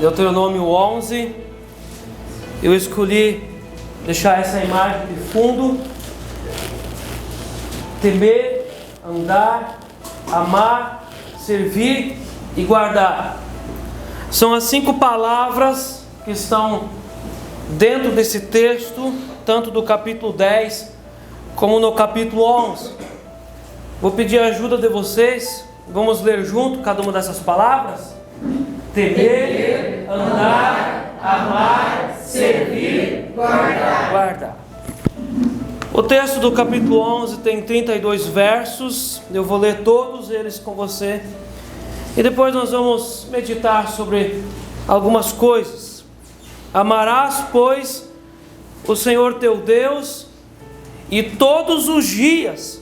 Deuteronômio 11. Eu escolhi deixar essa imagem de fundo: temer, andar, amar, servir e guardar. São as 5 palavras que estão dentro desse texto, tanto do capítulo 10 como no capítulo 11. Vou pedir a ajuda de vocês. Vamos ler junto cada uma dessas palavras. Temer, andar, amar, servir, guardar. O texto do capítulo 11 tem 32 versos. Eu vou ler todos eles com você. E depois nós vamos meditar sobre algumas coisas. Amarás, pois, o Senhor teu Deus, e todos os dias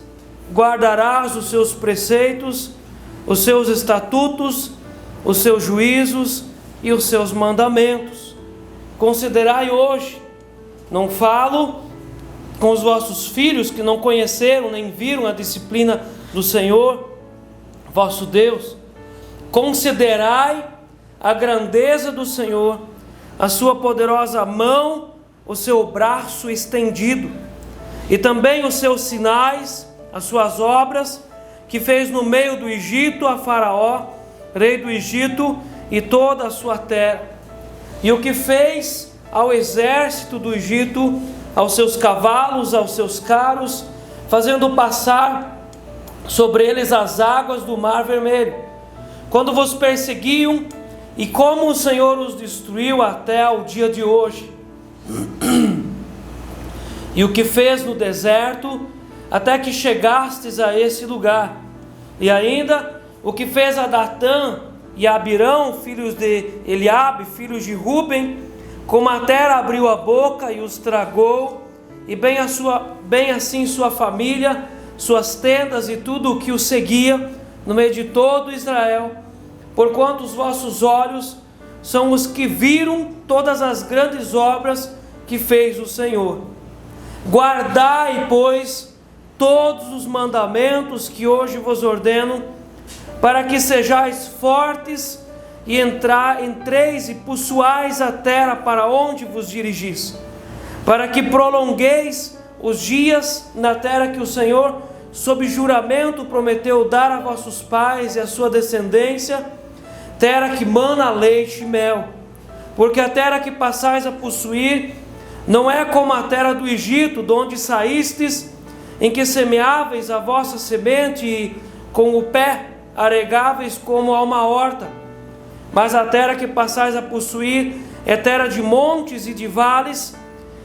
guardarás os seus preceitos, os seus estatutos, os seus juízos e os seus mandamentos. Considerai hoje. Não falo com os vossos filhos que não conheceram nem viram a disciplina do Senhor vosso Deus. Considerai a grandeza do Senhor, a sua poderosa mão, o seu braço estendido, e também os seus sinais, as suas obras, que fez no meio do Egito a Faraó, rei do Egito, e toda a sua terra, e o que fez ao exército do Egito, aos seus cavalos, aos seus carros, fazendo passar sobre eles as águas do Mar Vermelho, quando vos perseguiam, e como o Senhor os destruiu até o dia de hoje. E o que fez no deserto, até que chegastes a esse lugar. E ainda o que fez a Datã e a Abirão, filhos de Eliabe, filhos de Ruben, como a terra abriu a boca e os tragou, e bem assim sua família, suas tendas e tudo o que os seguia, no meio de todo Israel, porquanto os vossos olhos são os que viram todas as grandes obras que fez o Senhor. Guardai, pois, todos os mandamentos que hoje vos ordeno, para que sejais fortes e entreis e possuais a terra para onde vos dirigis, para que prolongueis os dias na terra que o Senhor, sob juramento, prometeu dar a vossos pais e a sua descendência, terra que mana leite e mel. Porque a terra que passais a possuir não é como a terra do Egito, de onde saístes, em que semeáveis a vossa semente e com o pé aregáveis como a uma horta. Mas a terra que passais a possuir é terra de montes e de vales,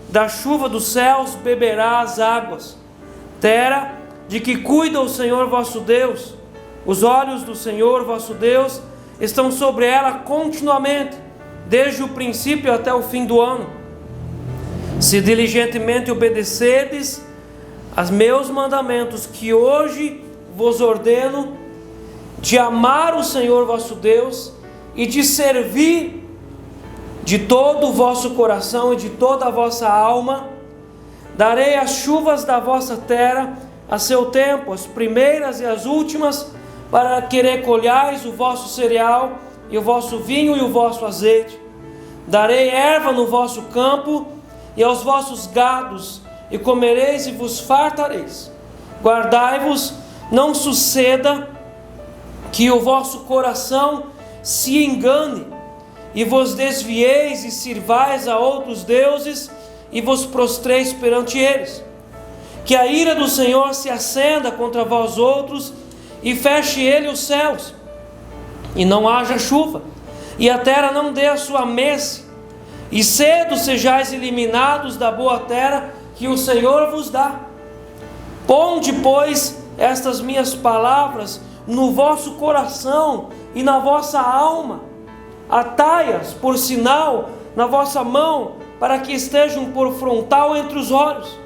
da chuva dos céus beberá as águas. Terra de que cuida o Senhor vosso Deus. Os olhos do Senhor vosso Deus estão sobre ela continuamente, desde o princípio até o fim do ano. Se diligentemente obedecerdes aos meus mandamentos que hoje vos ordeno, de amar o Senhor vosso Deus e de servir de todo o vosso coração e de toda a vossa alma, darei as chuvas da vossa terra a seu tempo, as primeiras e as últimas, para que recolhais o vosso cereal e o vosso vinho e o vosso azeite. Darei erva no vosso campo e aos vossos gados, e comereis e vos fartareis. Guardai-vos, não suceda que o vosso coração se engane, e vos desvieis e sirvais a outros deuses, e vos prostreis perante eles. Que a ira do Senhor se acenda contra vós outros, e feche ele os céus, e não haja chuva, e a terra não dê a sua messe, e cedo sejais eliminados da boa terra que o Senhor vos dá. Ponde, pois, estas minhas palavras no vosso coração e na vossa alma, atai-as por sinal na vossa mão, para que estejam por frontal entre os olhos.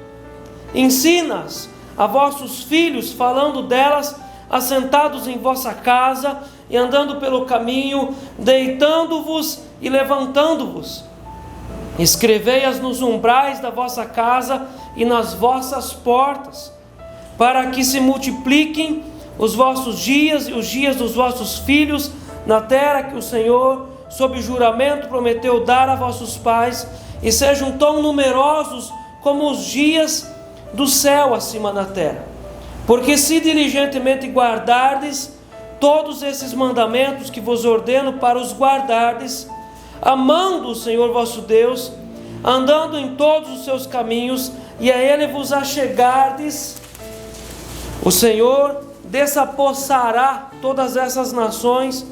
Ensina-as a vossos filhos, falando delas, assentados em vossa casa e andando pelo caminho, deitando-vos e levantando-vos. Escrevei-as nos umbrais da vossa casa e nas vossas portas, para que se multipliquem os vossos dias e os dias dos vossos filhos na terra que o Senhor, sob juramento, prometeu dar a vossos pais, e sejam tão numerosos como os dias do céu acima da terra. Porque se diligentemente guardardes todos esses mandamentos que vos ordeno para os guardardes, amando o Senhor vosso Deus, andando em todos os seus caminhos, e a Ele vos achegardes, o Senhor desapossará todas essas nações,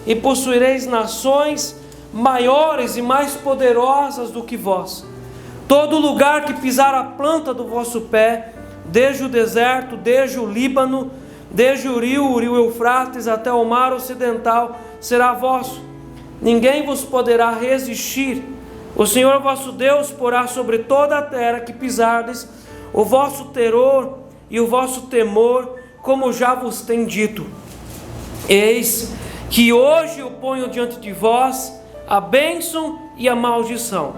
e possuireis nações maiores e mais poderosas do que vós. Todo lugar que pisar a planta do vosso pé, desde o deserto, desde o Líbano, desde o rio Eufrates até o mar ocidental, será vosso. Ninguém vos poderá resistir. O Senhor vosso Deus porá sobre toda a terra que pisardes o vosso terror e o vosso temor, como já vos tem dito. Eis que hoje eu ponho diante de vós a bênção e a maldição.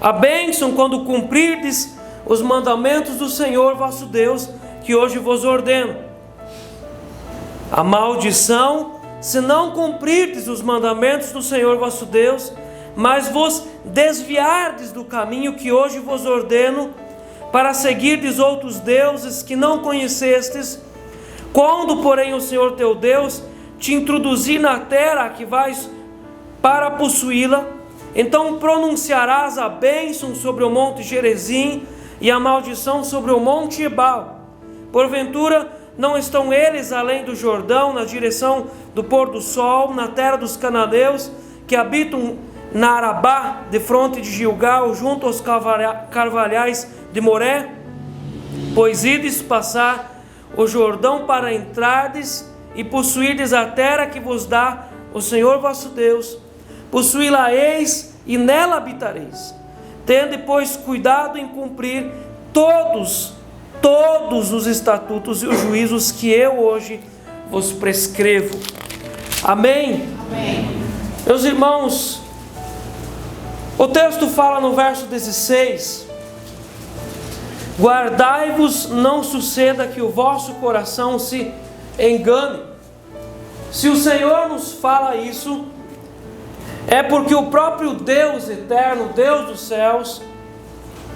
A bênção quando cumprirdes os mandamentos do Senhor vosso Deus, que hoje vos ordeno. A maldição, se não cumprirdes os mandamentos do Senhor vosso Deus, mas vos desviardes do caminho que hoje vos ordeno, para seguirdes outros deuses que não conhecestes, quando, porém, o Senhor teu Deus te introduzir na terra que vais para possuí-la, então pronunciarás a bênção sobre o monte Gerizim e a maldição sobre o monte Ebal. Porventura, não estão eles além do Jordão, na direção do pôr do sol, na terra dos cananeus, que habitam na Arabá, de fronte de Gilgal, junto aos carvalhais de Moré? Pois ides passar o Jordão para entrardes e possuirdes a terra que vos dá o Senhor vosso Deus. Possuí-la-eis e nela habitareis. Tende, pois, cuidado em cumprir todos os estatutos e os juízos que eu hoje vos prescrevo. Amém? Amém. Meus irmãos, o texto fala no verso 16: guardai-vos, não suceda que o vosso coração se engane. Se o Senhor nos fala isso, é porque o próprio Deus eterno, Deus dos céus,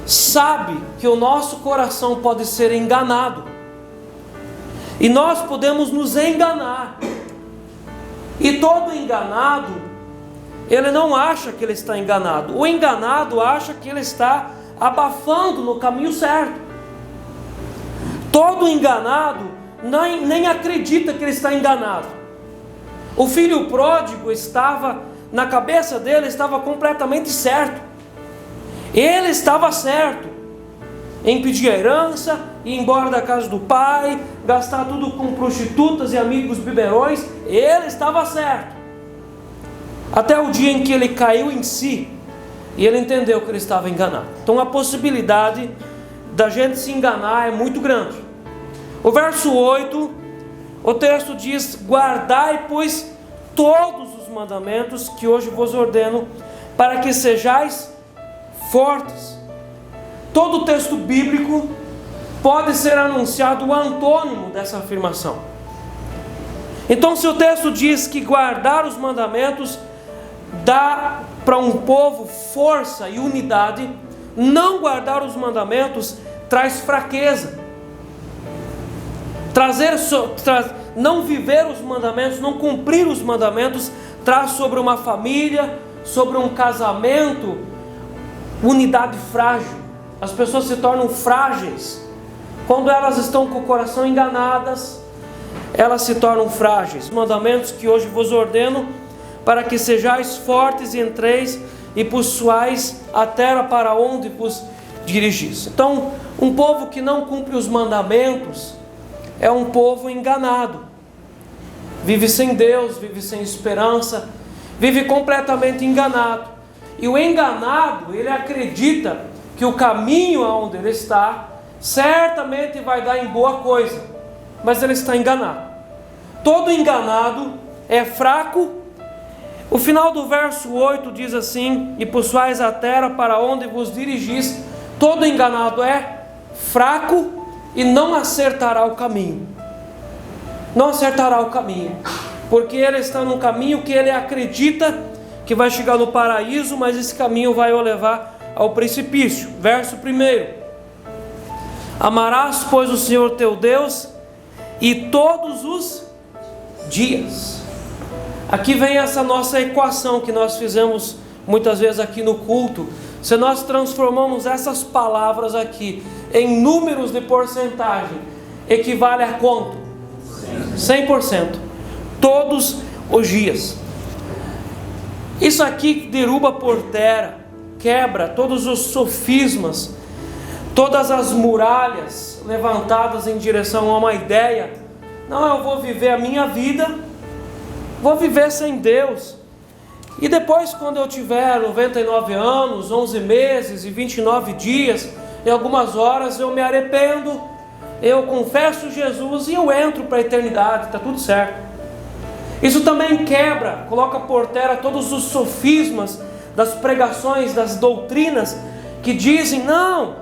sabe que o nosso coração pode ser enganado, e nós podemos nos enganar. E todo enganado, ele não acha que ele está enganado. O enganado acha que ele está abafando no caminho certo. Todo enganado nem acredita que ele está enganado. O filho pródigo estava, na cabeça dele, estava completamente certo. Ele estava certo em pedir a herança, ir embora da casa do pai, gastar tudo com prostitutas e amigos biberões. Ele estava certo, até o dia em que ele caiu em si e ele entendeu que ele estava enganado. Então a possibilidade da gente se enganar é muito grande. O verso 8, o texto diz: guardai, pois, todos os mandamentos que hoje vos ordeno, para que sejais fortes. Todo o texto bíblico pode ser anunciado o antônimo dessa afirmação. Então, se o texto diz que guardar os mandamentos dá para um povo força e unidade, não guardar os mandamentos traz fraqueza. Não viver os mandamentos, não cumprir os mandamentos, traz sobre uma família, sobre um casamento, unidade frágil. As pessoas se tornam frágeis. Quando elas estão com o coração enganadas, elas se tornam frágeis. Mandamentos que hoje vos ordeno, para que sejais fortes e entreis e possuais a terra para onde vos dirigis. Então, um povo que não cumpre os mandamentos é um povo enganado. Vive sem Deus, vive sem esperança, vive completamente enganado. E o enganado, ele acredita que o caminho aonde ele está certamente vai dar em boa coisa, mas ele está enganado. Todo enganado é fraco. O final do verso 8 diz assim: e possuais a terra para onde vos dirigis. Todo enganado é fraco e não acertará o caminho. Não acertará o caminho, porque ele está num caminho que ele acredita que vai chegar no paraíso, mas esse caminho vai o levar ao precipício. Verso 1: amarás, pois, o Senhor teu Deus, e todos os dias. Aqui vem essa nossa equação que nós fizemos muitas vezes aqui no culto. Se nós transformamos essas palavras aqui em números de porcentagem, equivale a quanto? 100%. Todos os dias. Isso aqui derruba por terra, quebra todos os sofismas, todas as muralhas levantadas em direção a uma ideia. Não, eu vou viver a minha vida, vou viver sem Deus. E depois, quando eu tiver 99 anos, 11 meses e 29 dias, em algumas horas eu me arrependo, eu confesso Jesus e eu entro para a eternidade, está tudo certo. Isso também quebra, coloca por terra todos os sofismas das pregações, das doutrinas que dizem: não,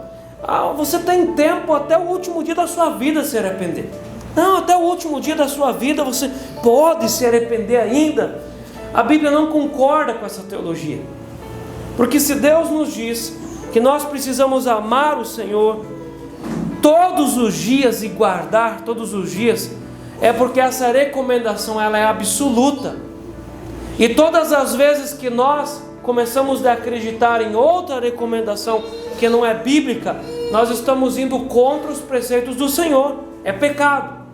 você tem tempo até o último dia da sua vida se arrepender. Não, até o último dia da sua vida você pode se arrepender ainda. A Bíblia não concorda com essa teologia, porque se Deus nos diz que nós precisamos amar o Senhor todos os dias e guardar todos os dias, é porque essa recomendação ela é absoluta. E todas as vezes que nós começamos a acreditar em outra recomendação que não é bíblica, nós estamos indo contra os preceitos do Senhor. É pecado.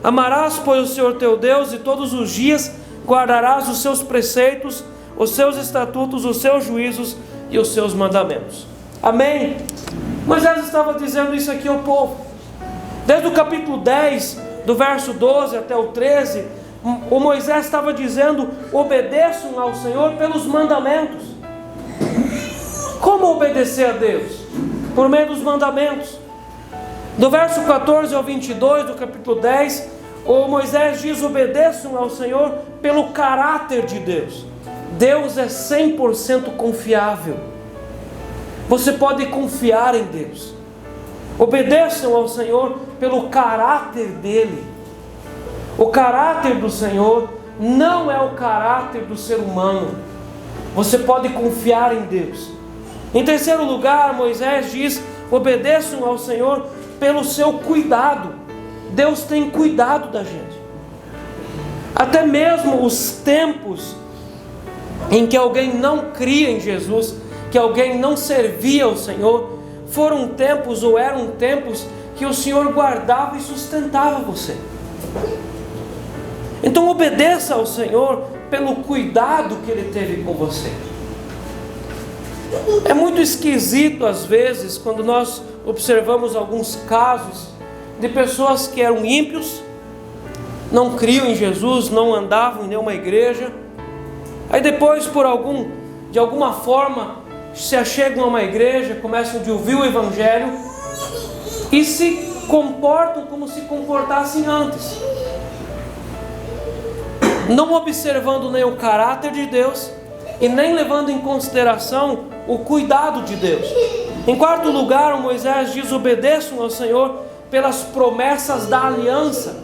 Amarás, pois, o Senhor teu Deus, e todos os dias guardarás os seus preceitos, os seus estatutos, os seus juízos e os seus mandamentos. Amém? Moisés estava dizendo isso aqui ao povo. Desde o capítulo 10, do verso 12 até o 13, o Moisés estava dizendo: obedeçam ao Senhor pelos mandamentos. Como obedecer a Deus? Por meio dos mandamentos. Do verso 14 ao 22 do capítulo 10, o Moisés diz: obedeçam ao Senhor pelo caráter de Deus. Deus é 100% confiável. Você pode confiar em Deus. Obedeçam ao Senhor pelo caráter dele. O caráter do Senhor não é o caráter do ser humano. Você pode confiar em Deus. Em terceiro lugar, Moisés diz: obedeçam ao Senhor pelo seu cuidado. Deus tem cuidado da gente. Até mesmo os tempos em que alguém não cria em Jesus, que alguém não servia ao Senhor, foram tempos ou eram tempos que o Senhor guardava e sustentava você. Então obedeça ao Senhor pelo cuidado que Ele teve com você. É muito esquisito às vezes quando nós observamos alguns casos de pessoas que eram ímpios, não criam em Jesus, não andavam em nenhuma igreja, aí depois de alguma forma se achegam a uma igreja, começam a ouvir o Evangelho e se comportam como se comportassem antes, não observando nem o caráter de Deus e nem levando em consideração o cuidado de Deus. Em quarto lugar, o Moisés diz: obedeçam ao Senhor pelas promessas da aliança.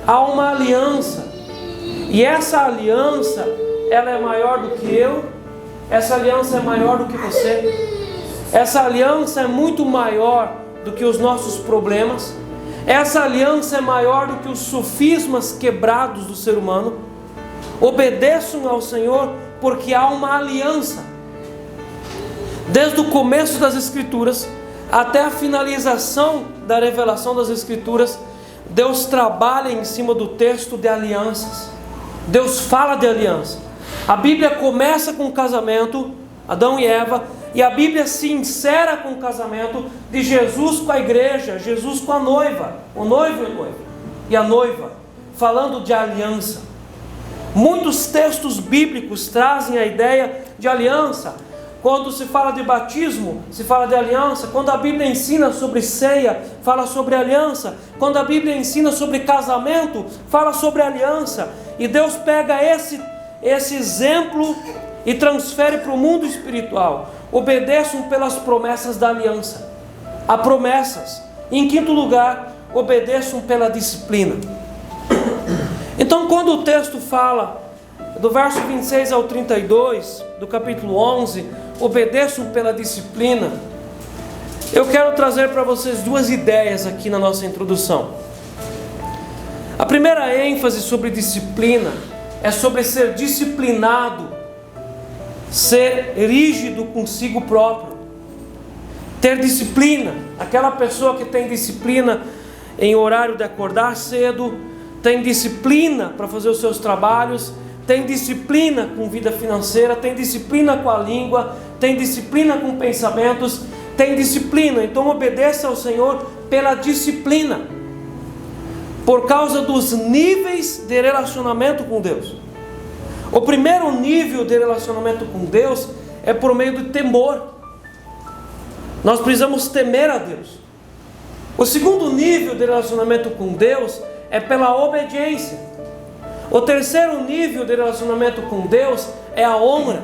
Há uma aliança, e essa aliança ela é maior do que eu, essa aliança é maior do que você, essa aliança é muito maior do que os nossos problemas, essa aliança é maior do que os sofismas quebrados do ser humano. Obedeçam ao Senhor porque há uma aliança. Desde o começo das Escrituras até a finalização da revelação das Escrituras, Deus trabalha em cima do texto de alianças. Deus fala de aliança. A Bíblia começa com o casamento, Adão e Eva, e a Bíblia se encerra com o casamento de Jesus com a igreja, Jesus com a noiva, o noivo e a noiva, e a noiva, falando de aliança. Muitos textos bíblicos trazem a ideia de aliança. Quando se fala de batismo, se fala de aliança. Quando a Bíblia ensina sobre ceia, fala sobre aliança. Quando a Bíblia ensina sobre casamento, fala sobre aliança. E Deus pega esse exemplo e transfere para o mundo espiritual. Obedeçam pelas promessas da aliança. Há promessas. Em quinto lugar, obedeçam pela disciplina. Então, quando o texto fala do verso 26 ao 32, do capítulo 11, obedeçam pela disciplina. Eu quero trazer para vocês duas ideias aqui na nossa introdução. A primeira ênfase sobre disciplina é sobre ser disciplinado, ser rígido consigo próprio, ter disciplina. Aquela pessoa que tem disciplina em horário de acordar cedo, tem disciplina para fazer os seus trabalhos, tem disciplina com vida financeira, tem disciplina com a língua, tem disciplina com pensamentos, tem disciplina. Então obedeça ao Senhor pela disciplina, por causa dos níveis de relacionamento com Deus. O primeiro nível de relacionamento com Deus é por meio do temor. Nós precisamos temer a Deus. O segundo nível de relacionamento com Deus é pela obediência. O terceiro nível de relacionamento com Deus é a honra.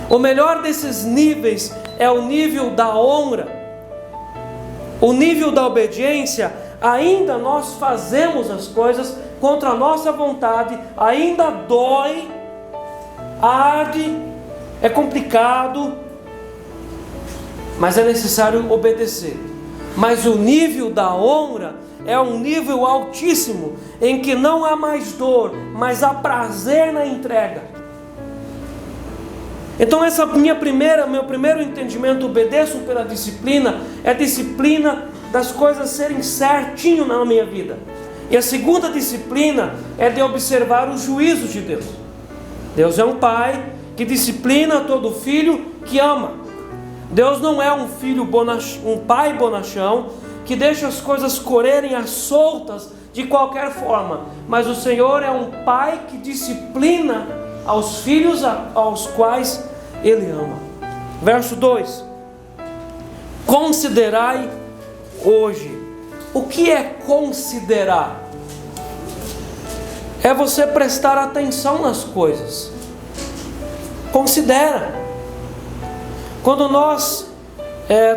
O melhor desses níveis é o nível da honra. O nível da obediência, ainda nós fazemos as coisas contra a nossa vontade, ainda dói, arde, é complicado, mas é necessário obedecer. Mas o nível da honra é um nível altíssimo, em que não há mais dor, mas há prazer na entrega. Então meu primeiro entendimento, obedeço pela disciplina, é a disciplina das coisas serem certinho na minha vida. E a segunda disciplina é de observar os juízos de Deus. Deus é um pai que disciplina todo filho que ama. Deus não é um pai bonachão que deixa as coisas correrem às soltas de qualquer forma, mas o Senhor é um pai que disciplina aos filhos aos quais Ele ama. Verso 2: considerai hoje. O que é considerar? É você prestar atenção nas coisas. Considera. Quando nós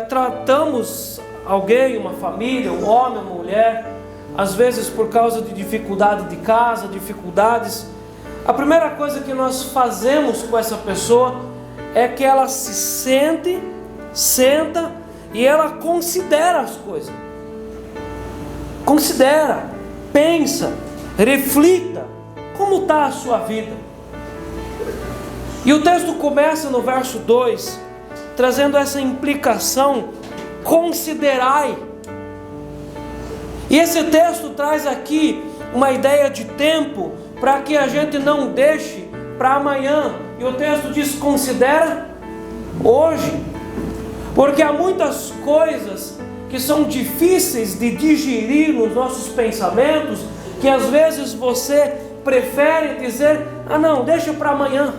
tratamos alguém, uma família, um homem, uma mulher, às vezes por causa de dificuldade de casa, dificuldades, a primeira coisa que nós fazemos com essa pessoa é que ela senta e ela considera as coisas. Considera, pensa, reflita, como está a sua vida. E o texto começa no verso 2, trazendo essa implicação: considerai. E esse texto traz aqui uma ideia de tempo, para que a gente não deixe para amanhã. E o texto diz: considera hoje, porque há muitas coisas que são difíceis de digerir nos nossos pensamentos, que às vezes você prefere dizer: ah não, deixa para amanhã.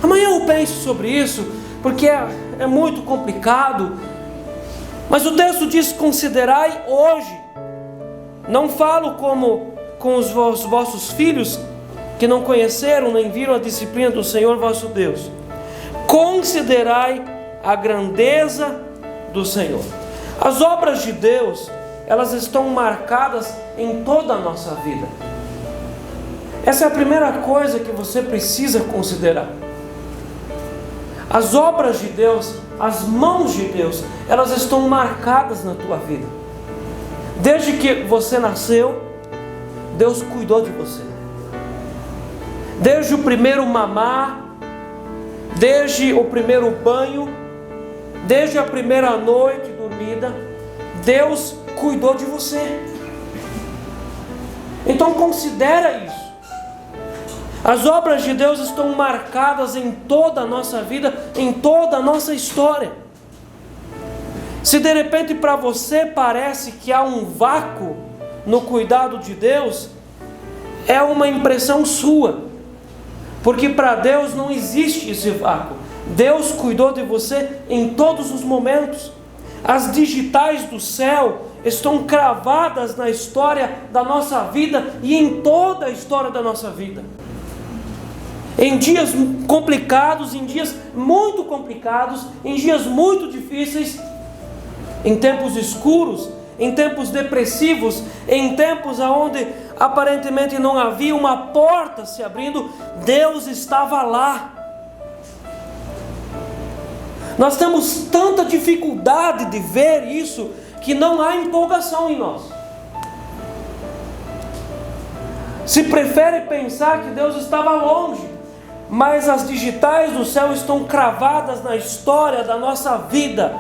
Amanhã eu penso sobre isso, porque é muito complicado. Mas o texto diz: considerai hoje. Não falo como com os vossos filhos que não conheceram nem viram a disciplina do Senhor vosso Deus. Considerai a grandeza do Senhor. As obras de Deus, elas estão marcadas em toda a nossa vida. Essa é a primeira coisa que você precisa considerar. As obras de Deus, as mãos de Deus, elas estão marcadas na tua vida. Desde que você nasceu, Deus cuidou de você. Desde o primeiro mamar, desde o primeiro banho, desde a primeira noite dormida, Deus cuidou de você. Então considera isso. As obras de Deus estão marcadas em toda a nossa vida, em toda a nossa história. Se de repente para você parece que há um vácuo no cuidado de Deus, é uma impressão sua, porque para Deus não existe esse vácuo. Deus cuidou de você em todos os momentos. As digitais do céu estão cravadas na história da nossa vida e em toda a história da nossa vida. Em dias complicados, em dias muito complicados, em dias muito difíceis, em tempos escuros, em tempos depressivos, em tempos onde aparentemente não havia uma porta se abrindo, Deus estava lá. Nós temos tanta dificuldade de ver isso, que não há empolgação em nós. Se prefere pensar que Deus estava longe, mas as digitais do céu estão cravadas na história da nossa vida,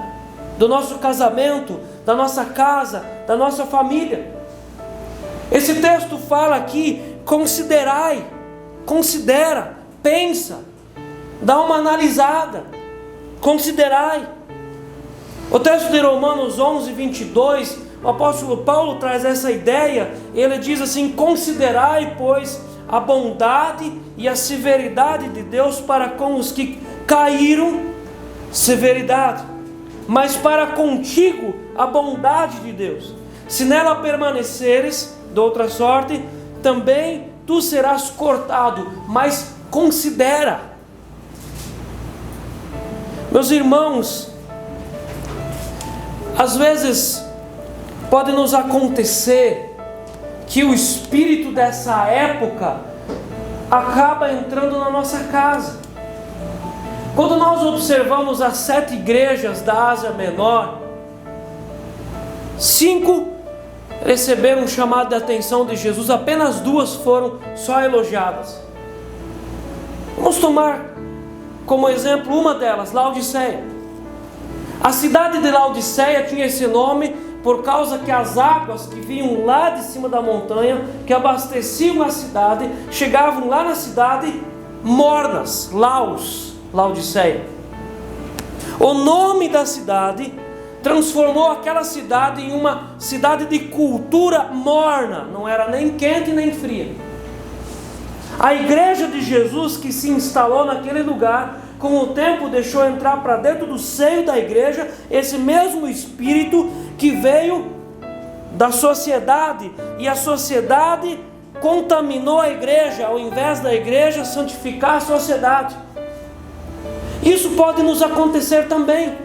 do nosso casamento, da nossa casa, da nossa família. Esse texto fala aqui: considerai, considera, pensa, dá uma analisada, considerai. O texto de Romanos 11, 22, o apóstolo Paulo traz essa ideia. Ele diz assim: considerai, pois, a bondade e a severidade de Deus para com os que caíram, severidade, mas para contigo a bondade de Deus. Se nela permaneceres, de outra sorte, também tu serás cortado. Mas considera. Meus irmãos, às vezes pode nos acontecer que o espírito dessa época acaba entrando na nossa casa. Quando nós observamos as 7 igrejas da Ásia Menor, 5 receberam um chamado de atenção de Jesus, apenas 2 foram só elogiadas. Vamos tomar como exemplo uma delas, Laodiceia. A cidade de Laodiceia tinha esse nome por causa que as águas que vinham lá de cima da montanha, que abasteciam a cidade, chegavam lá na cidade mornas, Laodiceia. O nome da cidade transformou aquela cidade em uma cidade de cultura morna, não era nem quente nem fria. A igreja de Jesus que se instalou naquele lugar, com o tempo deixou entrar para dentro do seio da igreja esse mesmo espírito que veio da sociedade, e a sociedade contaminou a igreja, ao invés da igreja santificar a sociedade. Isso pode nos acontecer também.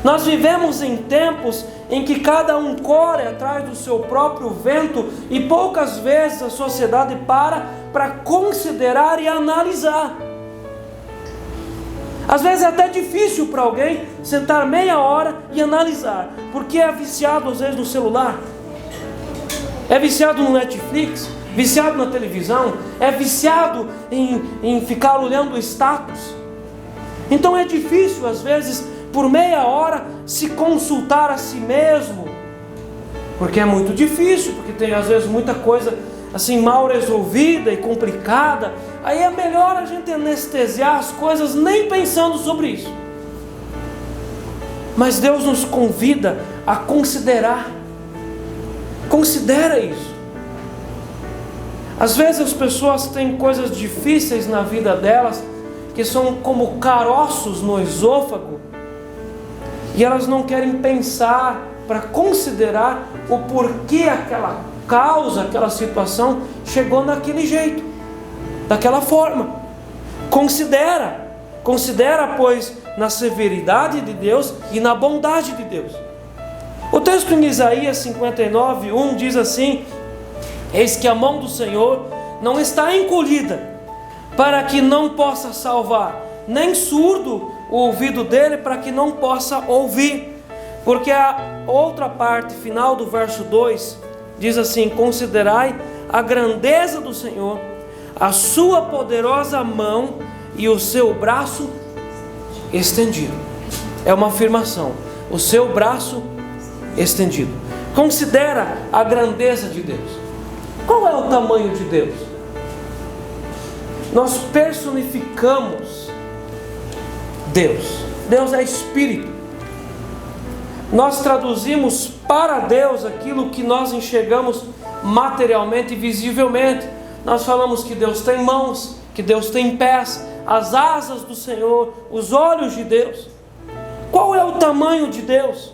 Nós vivemos em tempos em que cada um corre atrás do seu próprio vento, e poucas vezes a sociedade para considerar e analisar. Às vezes é até difícil para alguém sentar meia hora e analisar, porque é viciado às vezes no celular, é viciado no Netflix, viciado na televisão, é viciado em ficar olhando o status. Então é difícil às vezes por meia hora se consultar a si mesmo, porque é muito difícil, porque tem às vezes muita coisa assim mal resolvida e complicada. Aí é melhor a gente anestesiar as coisas nem pensando sobre isso. Mas Deus nos convida a considerar. Considera isso. Às vezes as pessoas têm coisas difíceis na vida delas, que são como caroços no esôfago, e elas não querem pensar para considerar o porquê aquela causa, aquela situação chegou daquele jeito, daquela forma. Considera, pois, na severidade de Deus e na bondade de Deus. O texto em Isaías 59:1 diz assim: eis que a mão do Senhor não está encolhida, para que não possa salvar, nem surdo o ouvido dele, para que não possa ouvir. Porque a outra parte final do verso 2 diz assim: considerai a grandeza do Senhor, a sua poderosa mão e o seu braço estendido. É uma afirmação: o seu braço estendido. Considera a grandeza de Deus. Qual é o tamanho de Deus? Nós personificamos Deus. Deus é Espírito. Nós traduzimos para Deus aquilo que nós enxergamos materialmente e visivelmente. Nós falamos que Deus tem mãos, que Deus tem pés, as asas do Senhor, os olhos de Deus. Qual é o tamanho de Deus?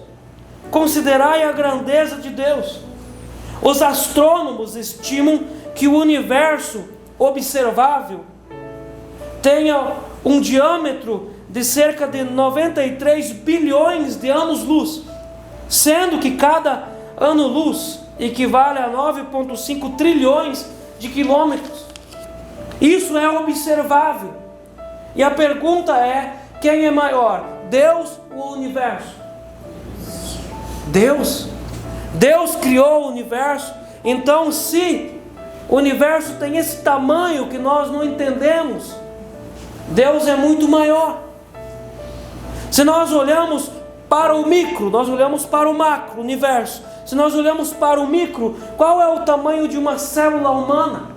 Considerai a grandeza de Deus. Os astrônomos estimam que o universo observável tenha um diâmetro de cerca de 93 bilhões de anos-luz, sendo que cada ano-luz equivale a 9,5 trilhões de quilômetros. Isso é observável. E a pergunta é: quem é maior, Deus ou o universo? Deus. Deus criou o universo. Então, se o universo tem esse tamanho que nós não entendemos, Deus é muito maior. Se nós olhamos para o micro, nós olhamos para o macro, o universo. Se nós olhamos para o micro, qual é o tamanho de uma célula humana?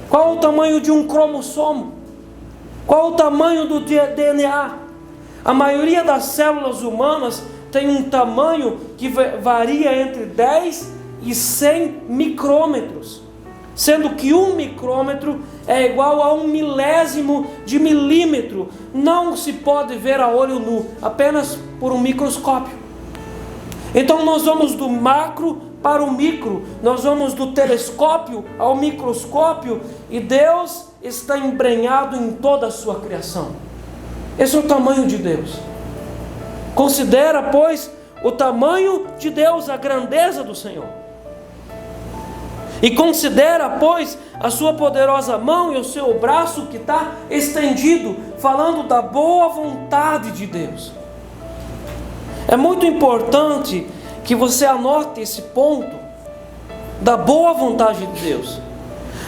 Qual é o tamanho de um cromossomo? Qual é o tamanho do DNA? A maioria das células humanas tem um tamanho que varia entre 10 e 100 micrômetros, sendo que 1 micrômetro é igual a 1 milésimo de milímetro. Não se pode ver a olho nu, apenas por um microscópio. Então nós vamos do macro para o micro, nós vamos do telescópio ao microscópio, e Deus está embrenhado em toda a sua criação. Esse é o tamanho de Deus. Considera, pois, o tamanho de Deus, a grandeza do Senhor. E considera, pois, a sua poderosa mão e o seu braço que está estendido, falando da boa vontade de Deus. É muito importante que você anote esse ponto da boa vontade de Deus,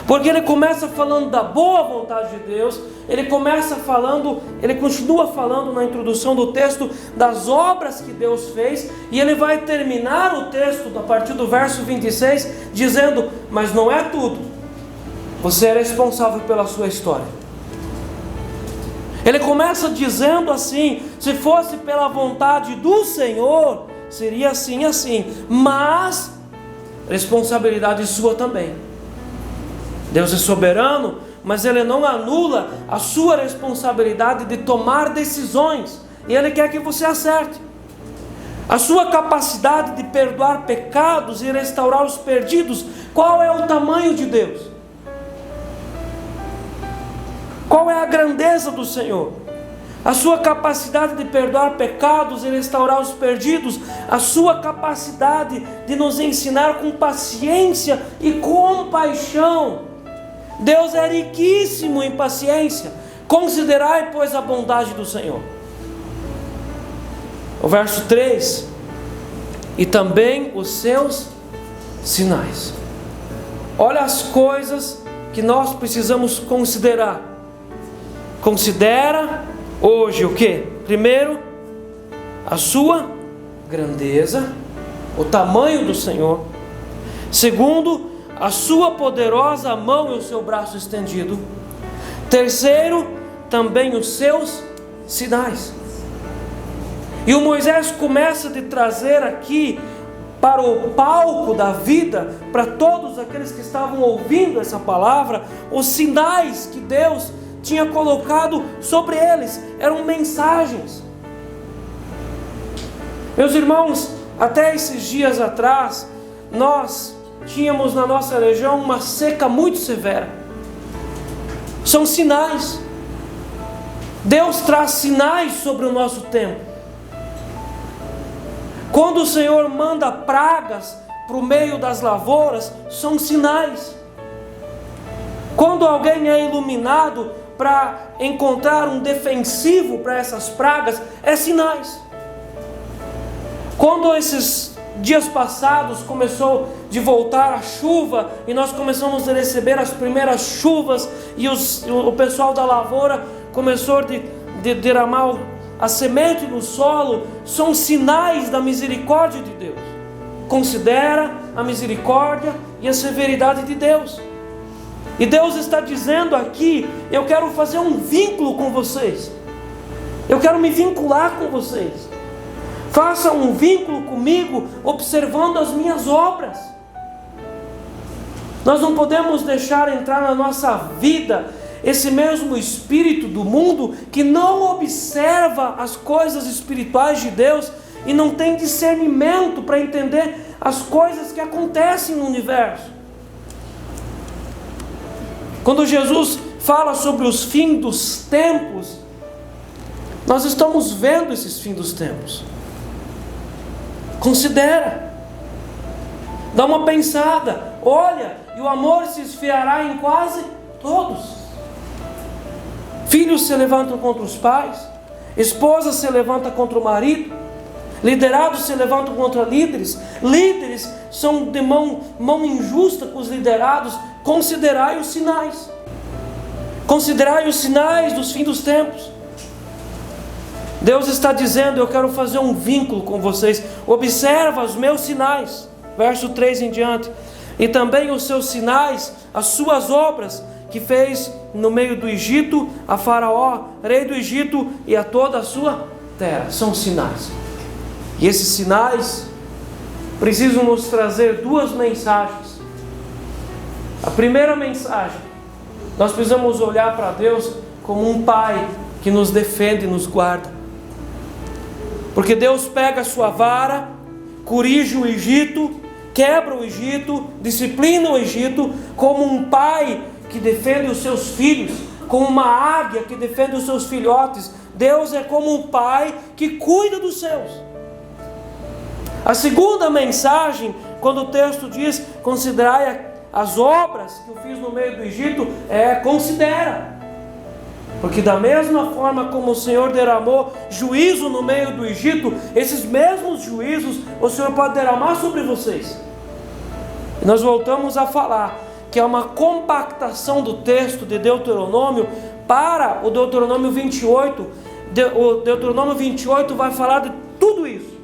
porque ele começa falando da boa vontade de Deus, ele continua falando na introdução do texto das obras que Deus fez, e ele vai terminar o texto a partir do verso 26 dizendo: mas não é tudo, você é responsável pela sua história. Ele começa dizendo assim: se fosse pela vontade do Senhor, seria assim e assim, mas responsabilidade sua também. Deus é soberano, mas Ele não anula a sua responsabilidade de tomar decisões, e Ele quer que você acerte. A sua capacidade de perdoar pecados e restaurar os perdidos. Qual é o tamanho de Deus? Qual é a grandeza do Senhor? A sua capacidade de perdoar pecados e restaurar os perdidos. A sua capacidade de nos ensinar com paciência e compaixão. Deus é riquíssimo em paciência. Considerai, pois, a bondade do Senhor. O verso 3: e também os seus sinais. Olha as coisas que nós precisamos considerar. Considera hoje o que? Primeiro, a sua grandeza, o tamanho do Senhor. Segundo, a sua poderosa mão e o seu braço estendido. Terceiro, também os seus sinais. E o Moisés começa a trazer aqui para o palco da vida, para todos aqueles que estavam ouvindo essa palavra, os sinais que Deus tinha colocado sobre eles. Eram mensagens. Meus irmãos, até esses dias atrás, nós tínhamos na nossa região uma seca muito severa. São sinais. Deus traz sinais sobre o nosso tempo. Quando o Senhor manda pragas para o meio das lavouras, são sinais. Quando alguém é iluminado para encontrar um defensivo para essas pragas, é sinais. Quando esses dias passados começou de voltar a chuva e nós começamos a receber as primeiras chuvas e o pessoal da lavoura começou a derramar a semente no solo, são sinais da misericórdia de Deus. Considera a misericórdia e a severidade de Deus. E Deus está dizendo aqui: eu quero fazer um vínculo com vocês, eu quero me vincular com vocês. Faça um vínculo comigo, observando as minhas obras. Nós não podemos deixar entrar na nossa vida esse mesmo espírito do mundo que não observa as coisas espirituais de Deus e não tem discernimento para entender as coisas que acontecem no universo. Quando Jesus fala sobre os fins dos tempos, nós estamos vendo esses fins dos tempos. Considera. Dá uma pensada, olha, e o amor se esfriará em quase todos. Filhos se levantam contra os pais, esposas se levantam contra o marido, liderados se levantam contra líderes, líderes são de mão injusta com os liderados. Considerai os sinais, considerai os sinais dos fins dos tempos. Deus está dizendo: eu quero fazer um vínculo com vocês, observa os meus sinais, verso 3 em diante, e também os seus sinais, as suas obras, que fez no meio do Egito, a Faraó, rei do Egito, e a toda a sua terra. São sinais, e esses sinais precisam nos trazer duas mensagens. A primeira mensagem, nós precisamos olhar para Deus como um pai que nos defende e nos guarda, porque Deus pega a sua vara, corrige o Egito, quebra o Egito, disciplina o Egito, como um pai que defende os seus filhos, como uma águia que defende os seus filhotes. Deus é como um pai que cuida dos seus. A segunda mensagem, quando o texto diz: considerai as obras que eu fiz no meio do Egito, considera. Porque da mesma forma como o Senhor derramou juízo no meio do Egito, esses mesmos juízos o Senhor pode derramar sobre vocês. E nós voltamos a falar que é uma compactação do texto de Deuteronômio para o Deuteronômio 28. O Deuteronômio 28 vai falar de tudo isso,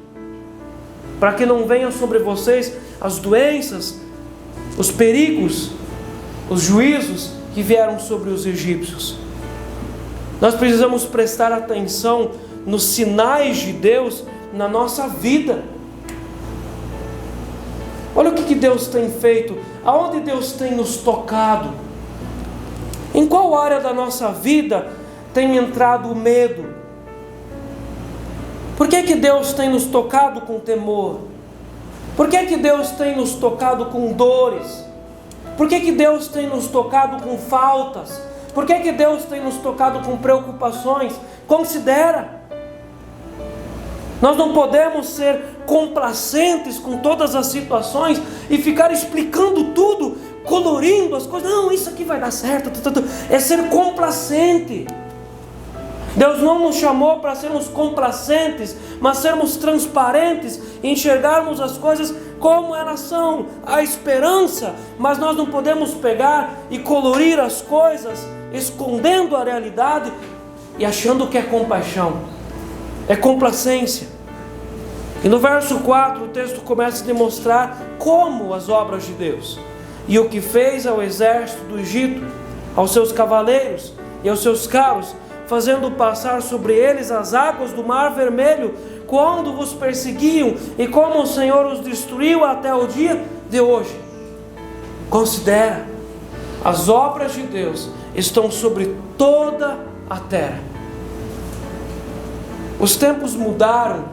para que não venham sobre vocês as doenças, os perigos, os juízos que vieram sobre os egípcios. Nós precisamos prestar atenção nos sinais de Deus na nossa vida. Olha o que Deus tem feito, aonde Deus tem nos tocado, em qual área da nossa vida tem entrado o medo. Por que Deus tem nos tocado com temor? Por que Deus tem nos tocado com dores? Por que Deus tem nos tocado com faltas? Por que Deus tem nos tocado com preocupações? Considera. Nós não podemos ser complacentes com todas as situações e ficar explicando tudo, colorindo as coisas. Não, isso aqui vai dar certo. É ser complacente. Deus não nos chamou para sermos complacentes, mas sermos transparentes e enxergarmos as coisas como elas são, a esperança. Mas nós não podemos pegar e colorir as coisas, escondendo a realidade e achando que é compaixão, é complacência. E no verso 4 o texto começa a demonstrar como as obras de Deus, e o que fez ao exército do Egito, aos seus cavaleiros e aos seus carros, fazendo passar sobre eles as águas do mar vermelho, quando vos perseguiam, e como o Senhor os destruiu até o dia de hoje. Considera, as obras de Deus estão sobre toda a terra. Os tempos mudaram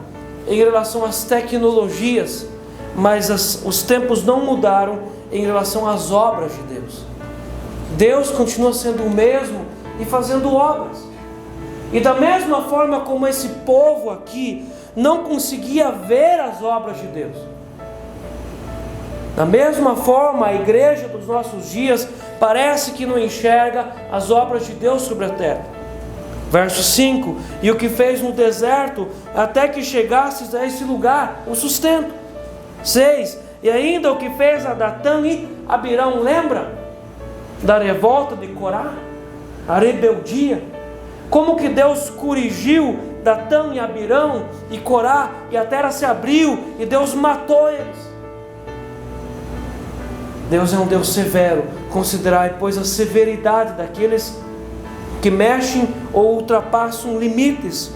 em relação às tecnologias, mas os tempos não mudaram em relação às obras de Deus. Deus continua sendo o mesmo e fazendo obras. E da mesma forma como esse povo aqui não conseguia ver as obras de Deus, da mesma forma a igreja dos nossos dias parece que não enxerga as obras de Deus sobre a terra. Verso 5: e o que fez no deserto, até que chegasses a esse lugar, o sustento. 6: e ainda o que fez a Datã e Abirão. Lembra da revolta de Corá? A rebeldia. Como que Deus corrigiu Datã e Abirão e Corá, e a terra se abriu e Deus matou eles. Deus é um Deus severo. Considerai, pois, a severidade daqueles que mexem ou ultrapassam limites.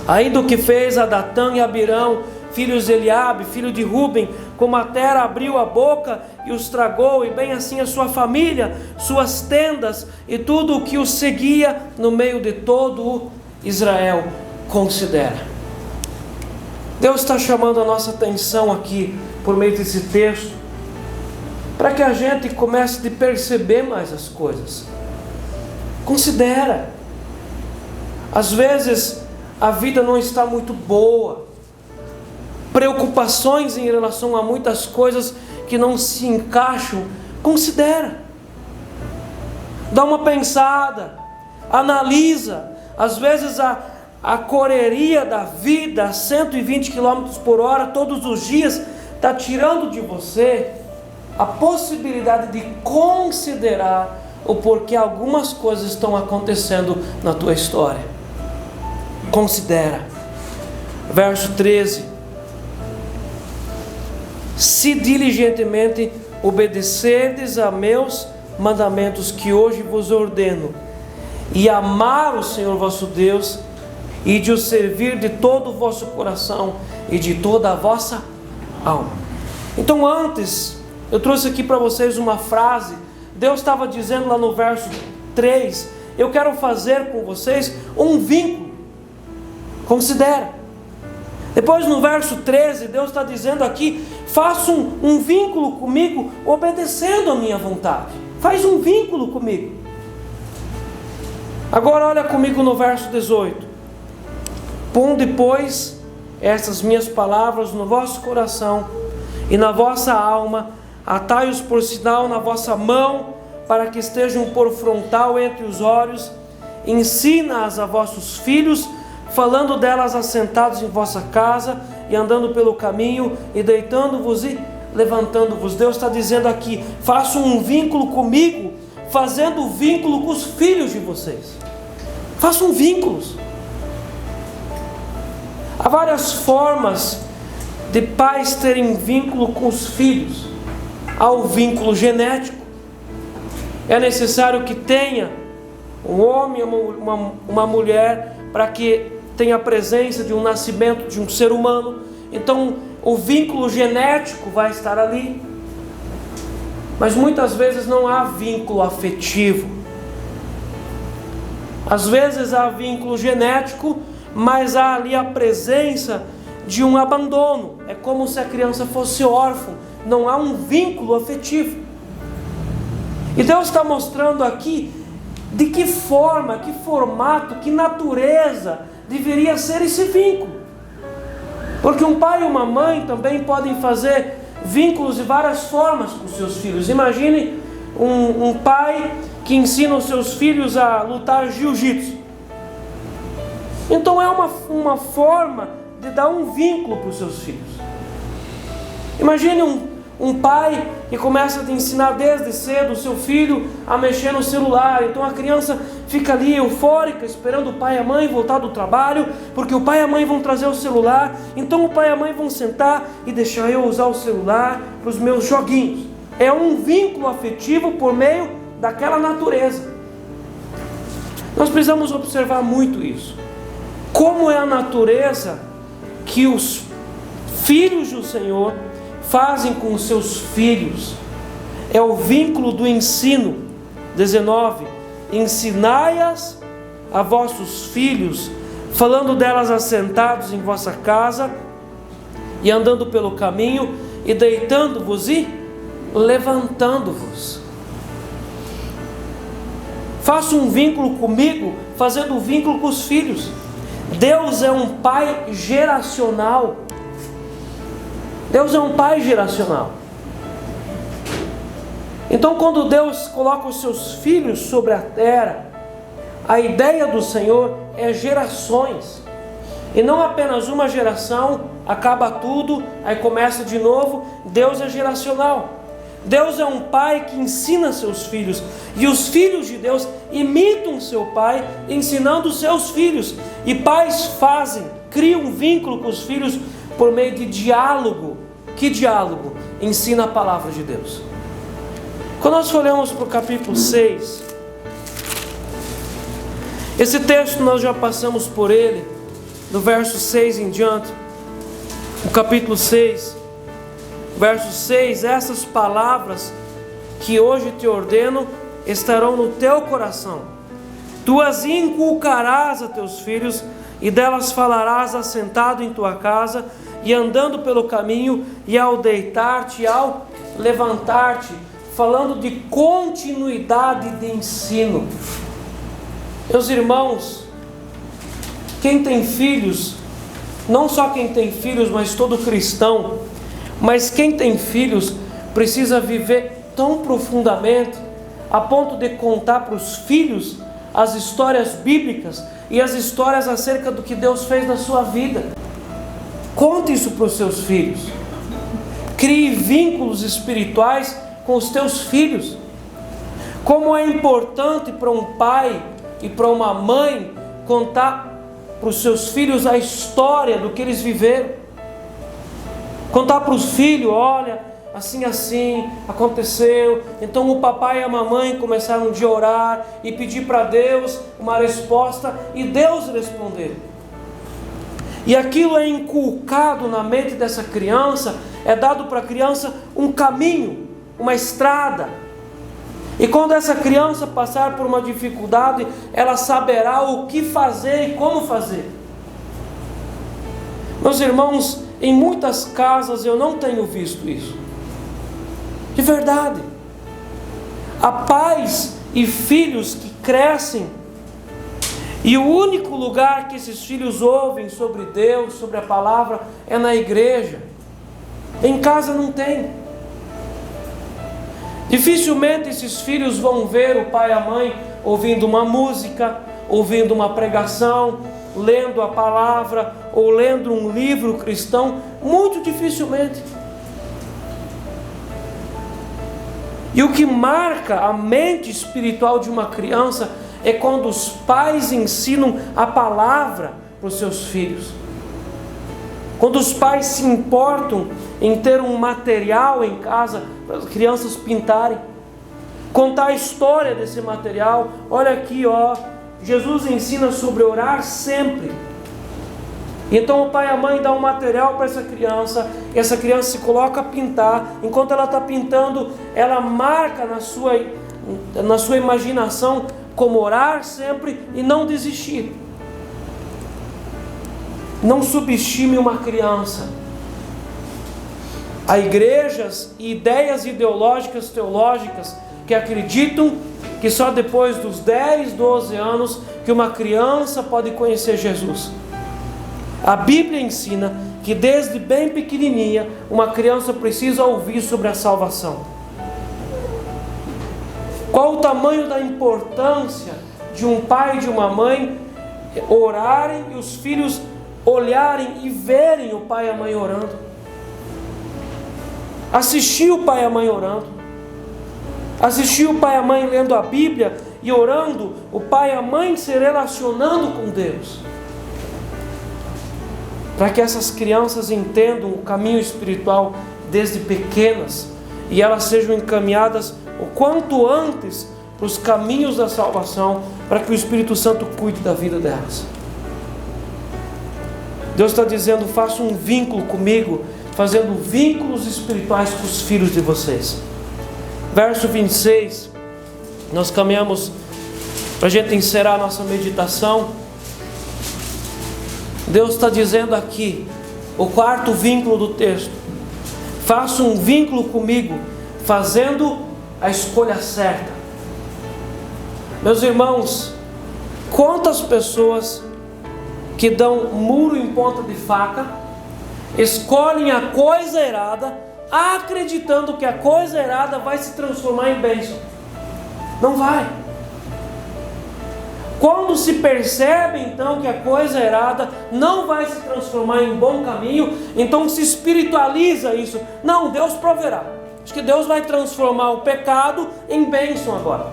Ainda o que fez a Datã e Abirão, filhos de Eliabe, filho de Ruben, como a terra abriu a boca e os tragou, e bem assim a sua família, suas tendas e tudo o que os seguia no meio de todo o Israel. Considera. Deus está chamando a nossa atenção aqui, por meio desse texto, para que a gente comece a perceber mais as coisas. Considera. Às vezes a vida não está muito boa, preocupações em relação a muitas coisas que não se encaixam, considera. Dá uma pensada, analisa. Às vezes a correria da vida, 120 km por hora, todos os dias, está tirando de você a possibilidade de considerar o porquê algumas coisas estão acontecendo na tua história. Considera. Verso 13. Se diligentemente obedecerdes a meus mandamentos que hoje vos ordeno, e amar o Senhor vosso Deus, e de o servir de todo o vosso coração e de toda a vossa alma. Então antes, eu trouxe aqui para vocês uma frase. Deus estava dizendo lá no verso 3, eu quero fazer com vocês um vínculo. Considera. Depois no verso 13, Deus está dizendo aqui, faça um vínculo comigo, obedecendo a minha vontade. Faz um vínculo comigo. Agora olha comigo no verso 18. Pondo, pois, essas minhas palavras no vosso coração e na vossa alma, atai-os por sinal na vossa mão, para que estejam por frontal entre os olhos, ensina-as a vossos filhos, falando delas assentados em vossa casa, e andando pelo caminho, e deitando-vos e levantando-vos. Deus está dizendo aqui, façam um vínculo comigo, fazendo vínculo com os filhos de vocês. Façam vínculos. Há várias formas de pais terem vínculo com os filhos. Há o vínculo genético. É necessário que tenha um homem e uma mulher para que tenha a presença de um nascimento de um ser humano. Então o vínculo genético vai estar ali. Mas muitas vezes não há vínculo afetivo. Às vezes há vínculo genético, mas há ali a presença de um abandono. É como se a criança fosse órfã. Não há um vínculo afetivo. E Deus está mostrando aqui de que forma, que formato, que natureza deveria ser esse vínculo. Porque um pai e uma mãe também podem fazer vínculos de várias formas com seus filhos. Imagine um pai que ensina os seus filhos a lutar jiu-jitsu. Então é uma forma de dar um vínculo para os seus filhos. Imagine um pai que começa a ensinar desde cedo o seu filho a mexer no celular. Então a criança fica ali eufórica, esperando o pai e a mãe voltar do trabalho, porque o pai e a mãe vão trazer o celular. Então o pai e a mãe vão sentar e deixar eu usar o celular para os meus joguinhos. É um vínculo afetivo por meio daquela natureza. Nós precisamos observar muito isso. Como é a natureza que os filhos do Senhor fazem com os seus filhos? É o vínculo do ensino. 19. Ensinai-as a vossos filhos, falando delas assentados em vossa casa, e andando pelo caminho, e deitando-vos e levantando-vos. Faça um vínculo comigo, fazendo um vínculo com os filhos. Deus é um pai geracional. Deus é um pai geracional. Então quando Deus coloca os seus filhos sobre a terra, a ideia do Senhor é gerações. E não apenas uma geração, acaba tudo, aí começa de novo. Deus é geracional. Deus é um pai que ensina seus filhos. E os filhos de Deus imitam seu pai, ensinando os seus filhos. E pais criam um vínculo com os filhos por meio de diálogo. Que diálogo? Ensina a palavra de Deus. Quando nós olhamos para o capítulo 6, esse texto nós já passamos por ele, do verso 6 em diante. O capítulo 6, verso 6, essas palavras que hoje te ordeno estarão no teu coração. Tu as inculcarás a teus filhos, e delas falarás assentado em tua casa, e andando pelo caminho, e ao deitar-te, e ao levantar-te. Falando de continuidade de ensino. Meus irmãos, quem tem filhos não só quem tem filhos, mas todo cristão, mas quem tem filhos precisa viver tão profundamente, a ponto de contar para os filhos as histórias bíblicas e as histórias acerca do que Deus fez na sua vida. Conte isso para os seus filhos. Crie vínculos espirituais com os teus filhos. Como é importante para um pai e para uma mãe contar para os seus filhos a história do que eles viveram. Contar para os filhos, olha, assim aconteceu. Então o papai e a mamãe começaram a orar e pedir para Deus uma resposta, e Deus respondeu. E aquilo é inculcado na mente dessa criança, é dado para a criança um caminho, uma estrada. E quando essa criança passar por uma dificuldade, ela saberá o que fazer e como fazer. Meus irmãos, em muitas casas eu não tenho visto isso. De verdade. Há pais e filhos que crescem, e o único lugar que esses filhos ouvem sobre Deus, sobre a palavra, é na igreja. Em casa não tem. Dificilmente esses filhos vão ver o pai e a mãe ouvindo uma música, ouvindo uma pregação, lendo a palavra ou lendo um livro cristão. Muito dificilmente. E o que marca a mente espiritual de uma criança é quando os pais ensinam a palavra para os seus filhos. Quando os pais se importam em ter um material em casa para as crianças pintarem, contar a história desse material. Olha aqui, Jesus ensina sobre orar sempre. Então o pai e a mãe dão um material para essa criança, e essa criança se coloca a pintar. Enquanto ela está pintando, ela marca na sua imaginação como orar sempre e não desistir. Não subestime uma criança. Há igrejas e ideias ideológicas, teológicas, que acreditam que só depois dos 10, 12 anos que uma criança pode conhecer Jesus. A Bíblia ensina que desde bem pequenininha uma criança precisa ouvir sobre a salvação. Qual o tamanho da importância de um pai e de uma mãe orarem e os filhos olharem e verem o pai e a mãe orando? Assistir o pai e a mãe orando, assistir o pai e a mãe lendo a Bíblia e orando, o pai e a mãe se relacionando com Deus, para que essas crianças entendam o caminho espiritual desde pequenas e elas sejam encaminhadas o quanto antes para os caminhos da salvação, para que o Espírito Santo cuide da vida delas. Deus está dizendo: faça um vínculo comigo, fazendo vínculos espirituais com os filhos de vocês. Verso 26, nós caminhamos para a gente encerrar a nossa meditação. Deus está dizendo aqui, o quarto vínculo do texto: faça um vínculo comigo, fazendo a escolha certa. Meus irmãos, quantas pessoas que dão muro em ponta de faca, escolhem a coisa errada, acreditando que a coisa errada vai se transformar em bênção. Não vai. Quando se percebe então que a coisa errada não vai se transformar em bom caminho, então se espiritualiza isso. Não, Deus proverá. Acho que Deus vai transformar o pecado em bênção agora.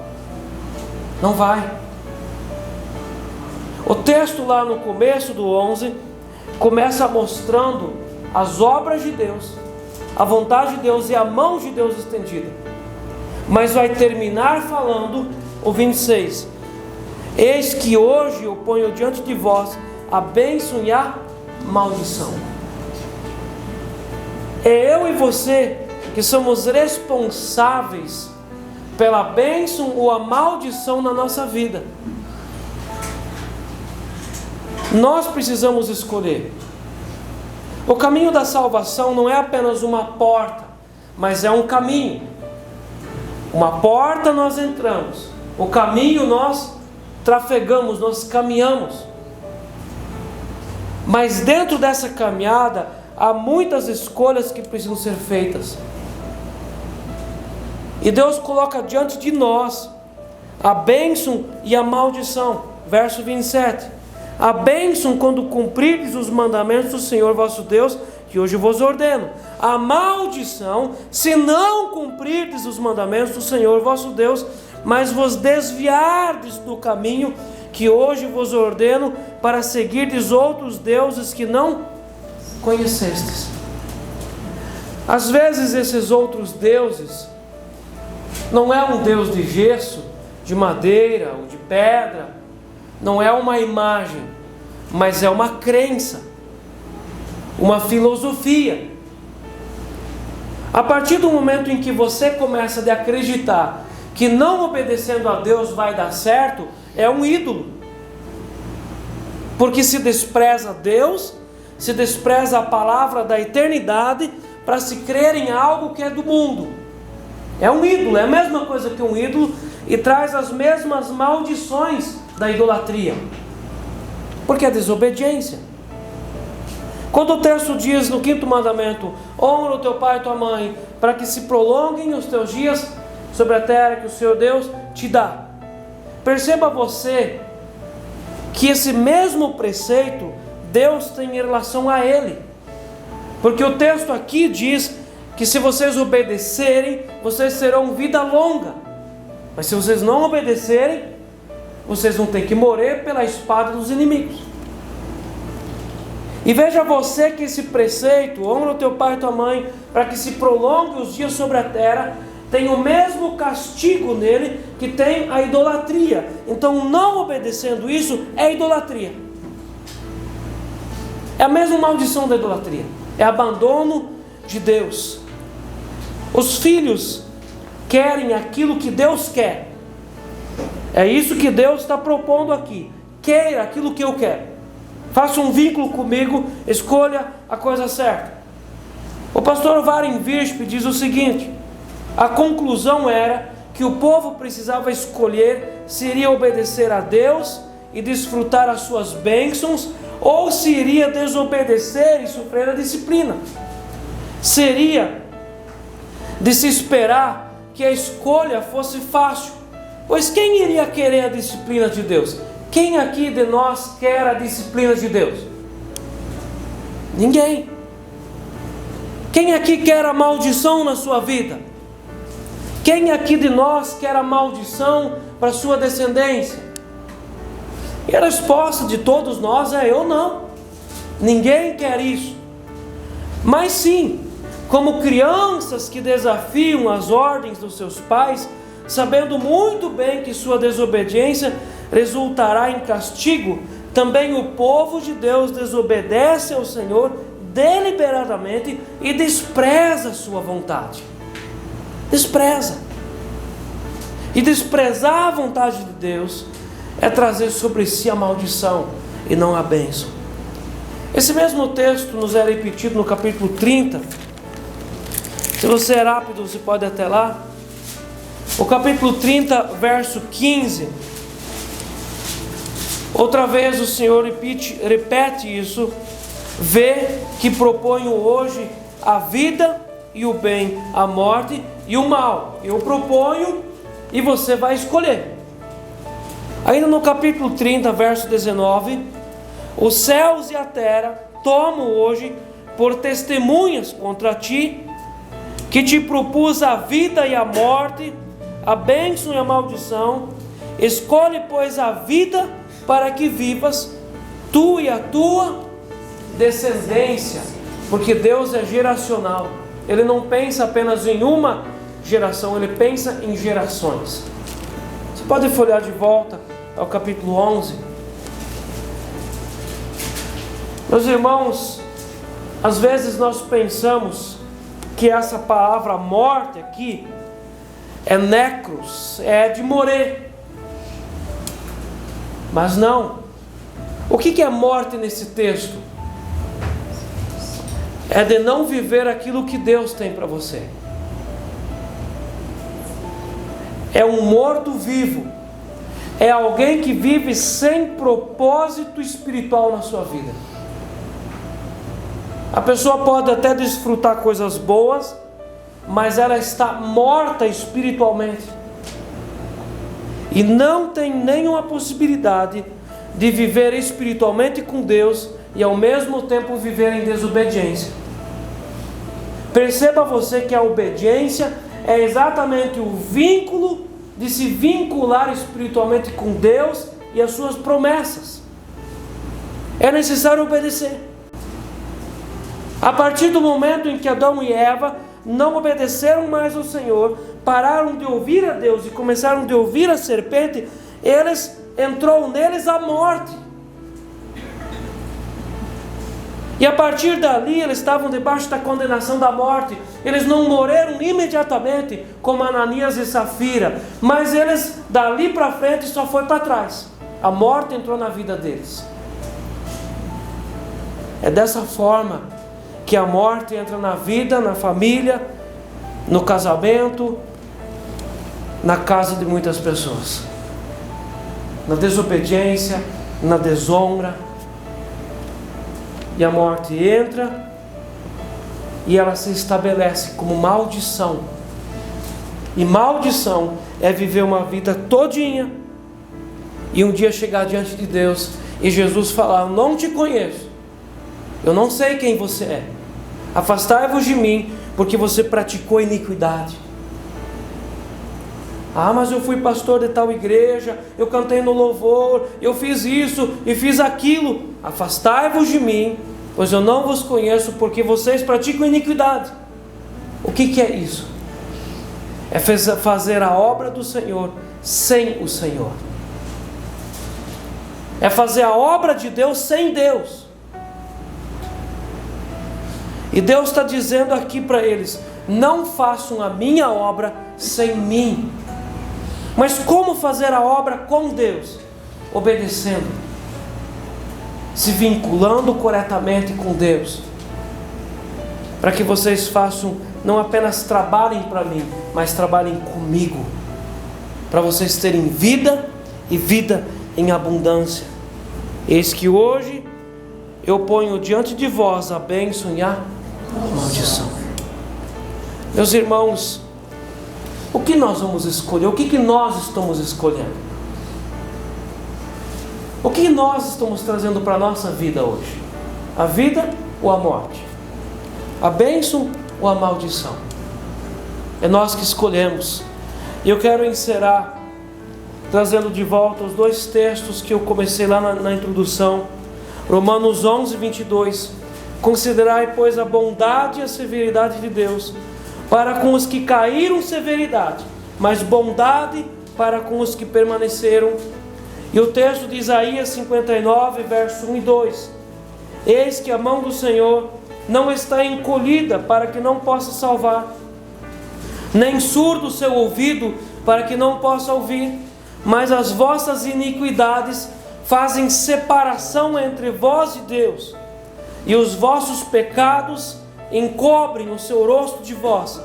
Não vai. O texto lá no começo do 11 começa mostrando as obras de Deus, a vontade de Deus e a mão de Deus estendida. Mas vai terminar falando o 26: eis que hoje eu ponho diante de vós a bênção e a maldição. É eu e você que somos responsáveis pela bênção ou a maldição na nossa vida. Nós precisamos escolher. O caminho da salvação não é apenas uma porta, mas é um caminho. Uma porta nós entramos, o caminho nós trafegamos, nós caminhamos. Mas dentro dessa caminhada, há muitas escolhas que precisam ser feitas. E Deus coloca diante de nós a bênção e a maldição. Verso 27. A bênção quando cumprirdes os mandamentos do Senhor vosso Deus, que hoje vos ordeno. A maldição, se não cumprirdes os mandamentos do Senhor vosso Deus, mas vos desviardes do caminho que hoje vos ordeno, para seguirdes outros deuses que não conhecestes. Às vezes esses outros deuses não é um Deus de gesso, de madeira ou de pedra, não é uma imagem, mas é uma crença, uma filosofia. A partir do momento em que você começa a acreditar que não obedecendo a Deus vai dar certo, é um ídolo. Porque se despreza Deus, se despreza a palavra da eternidade para se crer em algo que é do mundo. É um ídolo, é a mesma coisa que um ídolo e traz as mesmas maldições da idolatria. Porque é desobediência. Quando o texto diz no 5º mandamento: honra o teu pai e tua mãe, para que se prolonguem os teus dias sobre a terra que o Senhor Deus te dá. Perceba você que esse mesmo preceito Deus tem em relação a ele. Porque o texto aqui diz que se vocês obedecerem, vocês terão vida longa. Mas se vocês não obedecerem, vocês vão ter que morrer pela espada dos inimigos. E veja você que esse preceito, honra o teu pai e tua mãe, para que se prolongue os dias sobre a terra, tem o mesmo castigo nele que tem a idolatria. Então não obedecendo isso é idolatria. É a mesma maldição da idolatria. É abandono de Deus. Os filhos querem aquilo que Deus quer. É isso que Deus está propondo aqui. Queira aquilo que eu quero. Faça um vínculo comigo, escolha a coisa certa. O pastor Warren Wiersbe diz o seguinte: a conclusão era que o povo precisava escolher se iria obedecer a Deus e desfrutar as suas bênçãos, ou se iria desobedecer e sofrer a disciplina. Seria de se esperar que a escolha fosse fácil, pois quem iria querer a disciplina de Deus? Quem aqui de nós quer a disciplina de Deus? Ninguém. Quem aqui quer a maldição na sua vida? Quem aqui de nós quer a maldição para a sua descendência? E a resposta de todos nós é: eu não. Ninguém quer isso. Mas sim, como crianças que desafiam as ordens dos seus pais, sabendo muito bem que sua desobediência resultará em castigo, também o povo de Deus desobedece ao Senhor deliberadamente e despreza a sua vontade. Despreza. E desprezar a vontade de Deus é trazer sobre si a maldição e não a bênção. Esse mesmo texto nos é repetido no capítulo 30. Se você é rápido, você pode ir até lá. O capítulo 30, verso 15. Outra vez o Senhor repete isso. Vê que proponho hoje a vida e o bem, a morte e o mal. Eu proponho e você vai escolher. Ainda no capítulo 30, verso 19: os céus e a terra tomo hoje por testemunhas contra ti, que te propus a vida e a morte, a bênção e a maldição. Escolhe, pois, a vida para que vivas, tu e a tua descendência, porque Deus é geracional. Ele não pensa apenas em uma geração, Ele pensa em gerações. Você pode folhear de volta ao capítulo 11. Meus irmãos, às vezes nós pensamos que essa palavra morte aqui é necros, é de morrer. Mas não. O que é morte nesse texto? É de não viver aquilo que Deus tem para você. É um morto vivo. É alguém que vive sem propósito espiritual na sua vida. A pessoa pode até desfrutar coisas boas, mas ela está morta espiritualmente. E não tem nenhuma possibilidade de viver espiritualmente com Deus e ao mesmo tempo viver em desobediência. Perceba você que a obediência é exatamente o vínculo de se vincular espiritualmente com Deus e as suas promessas. É necessário obedecer. A partir do momento em que Adão e Eva não obedeceram mais ao Senhor, pararam de ouvir a Deus e começaram a ouvir a serpente, entrou neles a morte. E a partir dali eles estavam debaixo da condenação da morte. Eles não morreram imediatamente como Ananias e Safira, mas eles dali para frente só foi para trás. A morte entrou na vida deles. É dessa forma que a morte entra na vida, na família, no casamento, na casa de muitas pessoas. Na desobediência, na desonra. E a morte entra e ela se estabelece como maldição. E maldição é viver uma vida todinha e um dia chegar diante de Deus e Jesus falar: eu não te conheço, eu não sei quem você é, afastai-vos de mim, porque você praticou iniquidade. Ah, mas eu fui pastor de tal igreja, eu cantei no louvor, eu fiz isso e fiz aquilo. Afastai-vos de mim, pois eu não vos conheço, porque vocês praticam iniquidade. O que é isso? É fazer a obra do Senhor sem o Senhor. É fazer a obra de Deus sem Deus. E Deus está dizendo aqui para eles: não façam a minha obra sem mim. Mas como fazer a obra com Deus? Obedecendo, se vinculando corretamente com Deus, para que vocês façam, não apenas trabalhem para mim, mas trabalhem comigo, para vocês terem vida e vida em abundância. Eis que hoje eu ponho diante de vós a bênção e a maldição. Meus irmãos, o que nós vamos escolher? O que nós estamos escolhendo? O que nós estamos trazendo para a nossa vida hoje? A vida ou a morte? A bênção ou a maldição? É nós que escolhemos. E eu quero encerrar trazendo de volta os dois textos que eu comecei lá na introdução. Romanos 11, 22. Considerai, pois, a bondade e a severidade de Deus para com os que caíram, severidade, mas bondade para com os que permaneceram. E o texto de Isaías 59, verso 1 e 2. Eis que a mão do Senhor não está encolhida para que não possa salvar, nem surdo o seu ouvido para que não possa ouvir, mas as vossas iniquidades fazem separação entre vós e Deus, e os vossos pecados encobrem o seu rosto de vós,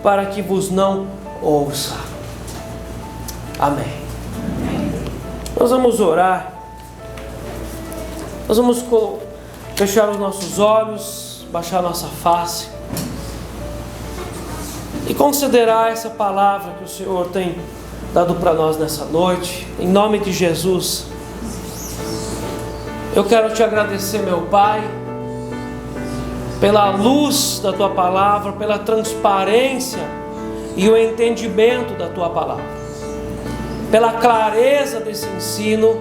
para que vos não ouça. Amém. Nós vamos orar. Nós vamos fechar os nossos olhos, baixar a nossa face e considerar essa palavra que o Senhor tem dado para nós nessa noite. Em nome de Jesus, eu quero te agradecer, meu Pai, pela luz da Tua palavra, pela transparência e o entendimento da Tua palavra, pela clareza desse ensino,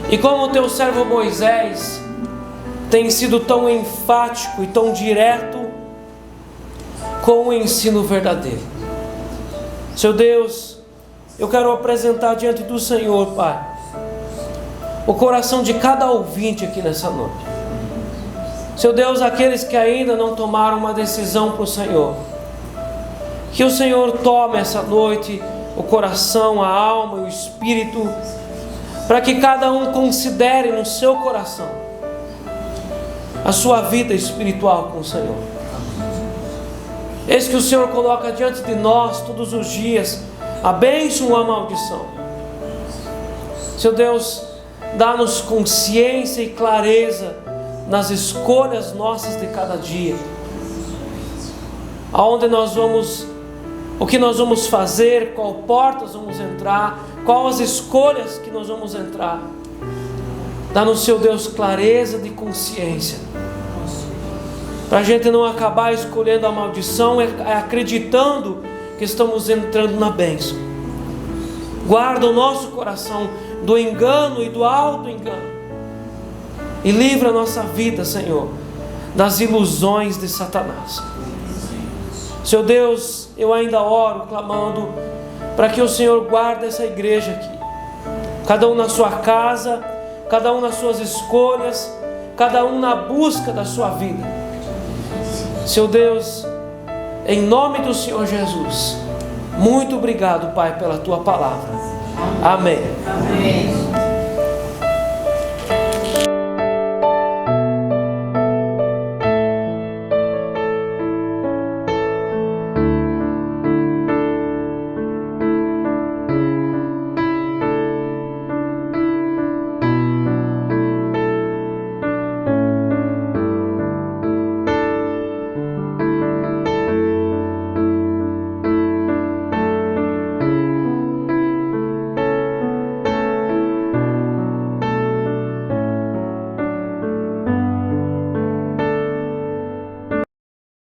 e como o Teu servo Moisés tem sido tão enfático e tão direto com o ensino verdadeiro. Seu Deus, eu quero apresentar diante do Senhor, Pai, o coração de cada ouvinte aqui nessa noite. Seu Deus, aqueles que ainda não tomaram uma decisão para o Senhor, que o Senhor tome essa noite o coração, a alma e o espírito, para que cada um considere no seu coração a sua vida espiritual com o Senhor. Eis que o Senhor coloca diante de nós todos os dias a bênção ou a maldição. Seu Deus, dá-nos consciência e clareza nas escolhas nossas de cada dia. Aonde nós vamos, o que nós vamos fazer, qual porta nós vamos entrar, quais as escolhas que nós vamos entrar. Dá-nos, Seu Deus, clareza de consciência, para a gente não acabar escolhendo a maldição, acreditando que estamos entrando na bênção. Guarda o nosso coração do engano e do auto-engano, e livra a nossa vida, Senhor, das ilusões de Satanás. Seu Deus, eu ainda oro, clamando para que o Senhor guarde essa igreja aqui, cada um na sua casa, cada um nas suas escolhas, cada um na busca da sua vida. Seu Deus, em nome do Senhor Jesus, muito obrigado, Pai, pela Tua palavra. Amém. Amém.